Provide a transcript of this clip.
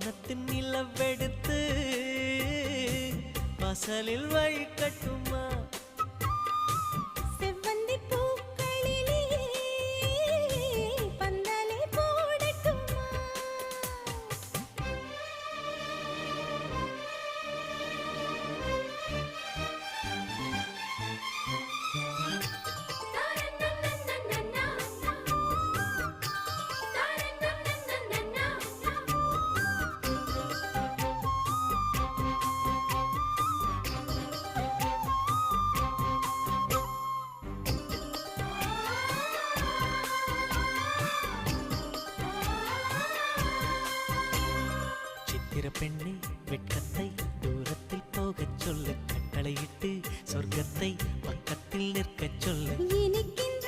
வானத்தின் நிலவெடுத்து வாசலில் வழி கட்டுமா செவ்வந்தி பூக்களிலே பந்தலே போடட்டுமா பெண்ணே வெட்கத்தை தூரத்தில் போகச் சொல்லு கட்டளையிட்டு சொர்க்கத்தை பக்கத்தில் நிற்கச் சொல்லு இனிக்கின்ற